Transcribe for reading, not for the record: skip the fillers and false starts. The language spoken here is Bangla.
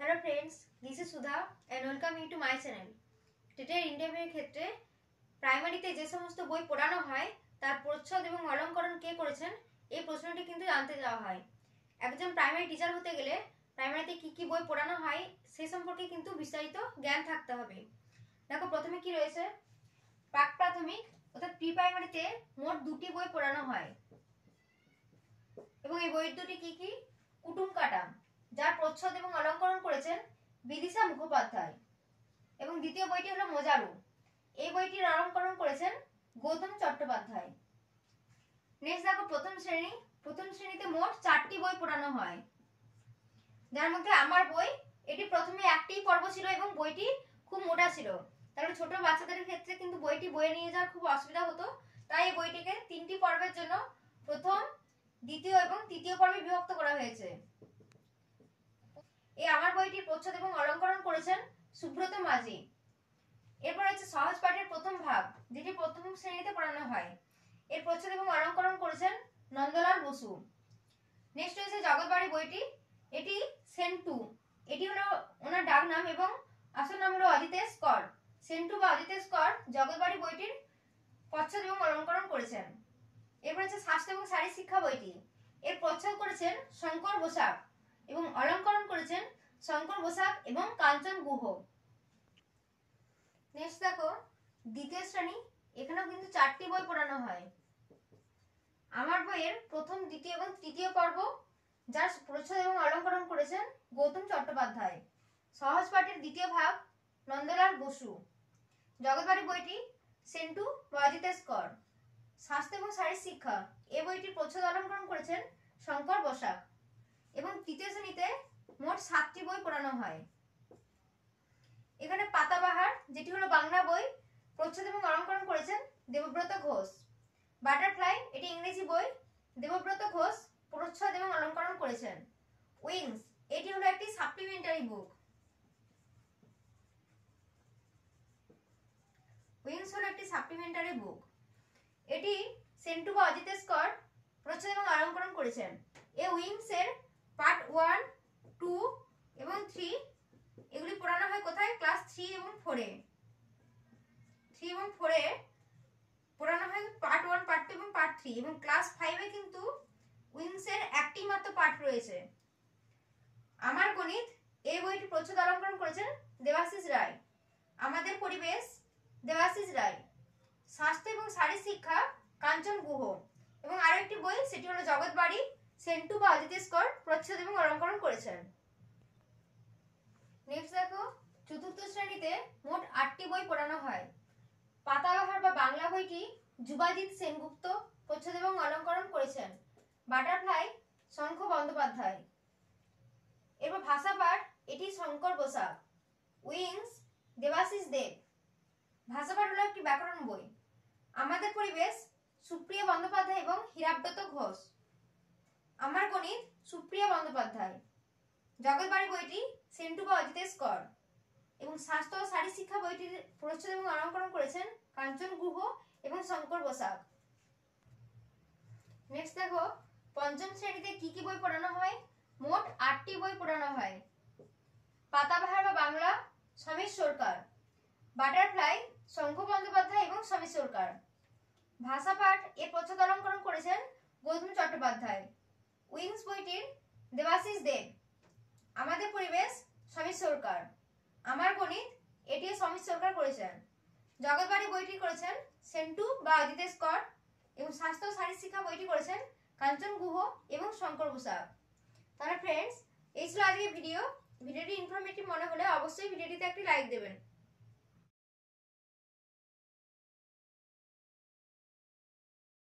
Hello friends, this is Sudha and welcome you to my channel. Today interview ক্ষেত্রে প্রাইমারিতে যে সমস্ত বই পড়ানো হয় তার প্রচ্ছদ এবং অলংকরণ কে করেছেন এই প্রশ্নটি কিন্তু জানতে চাওয়া হয়। একজন প্রাইমারি টিচার হতে গেলে প্রাইমারিতে কি কি বই পড়ানো হয় সেই সম্পর্কে কিন্তু বিস্তারিত জ্ঞান থাকতে হবে। দেখো প্রথমে কি রয়েছে, প্রাক প্রাথমিক অর্থাৎ প্রি প্রাইমারিতে মোট দুটি বই পড়ানো হয় এবং এই বই দুটি কি কি? কুটুম কাটাম, যার প্রচ্ছদ এবং অলংকরণ করেছেন বিদিশা মুখোপাধ্যায়, এবং দ্বিতীয় বইটি হলো মোজারু। এই বইটির অলংকরণ করেছেন গৌতম চট্টোপাধ্যায়। নেক্সট দেখো প্রথম শ্রেণীতে মোট 4টি বই পড়ানো হয়, যার মধ্যে আমার বই, এটি প্রথমে একটি পর্ব ছিল এবং বইটি খুব মোটা ছিল, তাহলে ছোট বাচ্চাদের ক্ষেত্রে কিন্তু বইটি বয়ে নিয়ে যাওয়ার খুব অসুবিধা হতো, তাই এই বইটিকে 3টি পর্বের জন্য প্রথম, দ্বিতীয় এবং তৃতীয় পর্বে বিভক্ত করা হয়েছে। এই আমার বইটির প্রচ্ছদ এবং অলংকরণ করেছেন সুব্রত মাঝি। এরপর হচ্ছে সহজ পাঠের প্রথম ভাগ, যেটি প্রথম শ্রেণীতে পড়ানো হয়, এর প্রচ্ছদ এবং অলংকরণ করেছেন নন্দলাল বসু। নেক্সট রয়েছে জগৎবাড়ি বইটি, এটি সেন্টু, এটি হলো ওনার ডাক নাম এবং আসল নাম হলো অজিতেশ কর। সেন্টু বা অজিতেশ কর জগৎবাড়ি বইটির প্রচ্ছদ এবং অলংকরণ করেছেন। এরপর হচ্ছে স্বাস্থ্য এবং শারীরিক শিক্ষা বইটি, এর প্রচ্ছদ করেছেন শঙ্কর বসাক এবং অলংকরণ করেছেন শঙ্কর বসাক এবং কাঞ্চন গুহ। নেক্সট দেখো দ্বিতীয় শ্রেণী, এখানেও কিন্তু 4টি বই পড়ানো হয়। আমার বইয়ের প্রথম, দ্বিতীয় এবং তৃতীয় পর্ব, যার প্রচ্ছদ এবং অলংকরণ করেছেন গৌতম চট্টোপাধ্যায়। সহজ পাঠের দ্বিতীয় ভাগ নন্দলাল বসু। জগৎবাড়ি বইটি সেন্টু বা অজিতেশ কর। স্বাস্থ্য এবং শারীরিক শিক্ষা, এই বইটির প্রচ্ছদ অলংকরণ করেছেন শঙ্কর বসাক। এবং তৃতীয় শ্রেণীতে মোট 7টি বই পড়ানো হয়। এখানে পাতাবাহার, যেটি হলো বাংলা বই, প্রচ্ছদ এবং অলংকরণ করেছেন দেবব্রত ঘোষ। বাটারফ্লাই, এটি ইংরেজি বই, দেবব্রত ঘোষ প্রচ্ছদ এবং অলংকরণ করেছেন। উইংস, এটি হলো একটি সাপ্লিমেন্টারি বুক। উইংস হলো একটি সাপ্লিমেন্টারি বুক, এটি সেন্টু বা অজিতেশ কর প্রচ্ছদ এবং অলংকরণ করেছেন। এই উইংস এর পার্ট 1, 2 এবং 3 এগুলি পড়ানো হয় কোথায়? ক্লাস 3 এবং 4 এ। 3 এবং 4 এ পড়ানো হয় পার্ট 1, পার্ট 2 এবং পার্ট 3, এবং ক্লাস 5 এ কিন্তু উইংস এর একটি মাত্র পার্ট রয়েছে। আমার গণিত, এই বইটি প্রচ্ছদ অলংকরণ করেছেন দেবাশিস রায়। আমাদের পরিবেশ, দেবাশিস রায়। স্বাস্থ্য এবং শারীরিক শিক্ষা কাঞ্চন গুহ। এবং আরো একটি বই, সেটি হলো জগৎবাড়ি, সেন্টু বা অজিতেশ কর প্রচ্ছদ এবং অলংকরণ করেছেন। নেক্সট দেখো চতুর্থ শ্রেণীতে মোট 8টি বই পড়ানো হয়। পাতাবাহার বা বাংলা বইটি যুবাজিৎ সেনগুপ্ত প্রচ্ছদ এবং অলংকরণ করেছেন। বাটারফ্লাই শঙ্খ বন্দ্যোপাধ্যায়। এরপর ভাষা পাঠ, এটি শঙ্কর বসাক। উইংস দেবাশিস দেব। ভাষা পাঠ হলো একটি ব্যাকরণ বই। আমাদের পরিবেশ সুপ্রিয়া বন্দ্যোপাধ্যায় এবং হীরাব্রত ঘোষ। আমার গণিত সুপ্রিয়া বন্দ্যোপাধ্যায়। জগৎবাড়ি বইটি সেন্টু বা অজিতেশ কর, এবং স্বাস্থ্য ও শারীরিক শিক্ষা বইটির প্রচ্ছদ এবং অলংকরণ করেছেন কাঞ্চন গুহ এবং শঙ্কর বসাক। নেক্সট দেখো পঞ্চম শ্রেণীতে কি কি বই পড়ানো হয়? মোট 8টি বই পড়ানো হয়। পাতাবাহার বা বাংলা সমীর সরকার। বাটারফ্লাই শঙ্খ বন্দ্যোপাধ্যায় এবং সমীর সরকার। ভাষা পাঠ, এর প্রচ্ছদ অলংকরণ করেছেন গৌতম চট্টোপাধ্যায়। উইংস বইটির দেবাশিস দেব। আমাদের পরিবেশ সমীর সরকার। আমার গণিত, এটিও সমীর সরকার করেছেন। জগৎবাড়ি বইটি করেছেন সেন্টু বা অজিতেশ কর, এবং স্বাস্থ্য ও শারীরিক শিক্ষা বইটি করেছেন কাঞ্চন গুহ এবং শঙ্কর বসাক। তাহলে ফ্রেন্ডস, এই ছিল আজকের ভিডিওটি ইনফরমেটিভ মনে হলে অবশ্যই ভিডিওটিতে একটি লাইক দেবেন।